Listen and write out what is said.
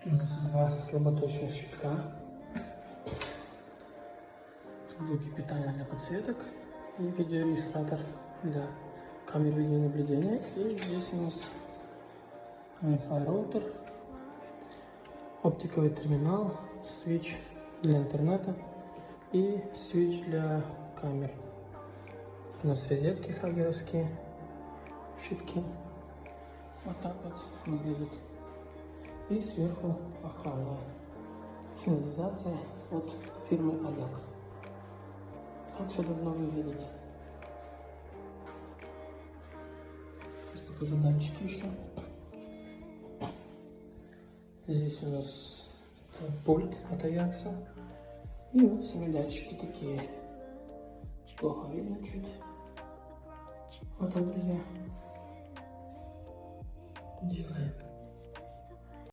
У нас два слаботочных щитка. Блоки питания для подсветок и видеорегистратор для камер видеонаблюдения. И здесь у нас Wi-Fi роутер, оптиковый терминал, свич для интернета и свич для камер. У нас розетки хагеровские, щитки. Вот так вот выглядит. И сверху охрана. Сигнализация от фирмы Ajax. Так все должно выглядеть. Сейчас покажу датчики еще. Здесь у нас пульт от Ajax. И вот сами датчики такие. Плохо видно чуть. Вот он, друзья. Делаем.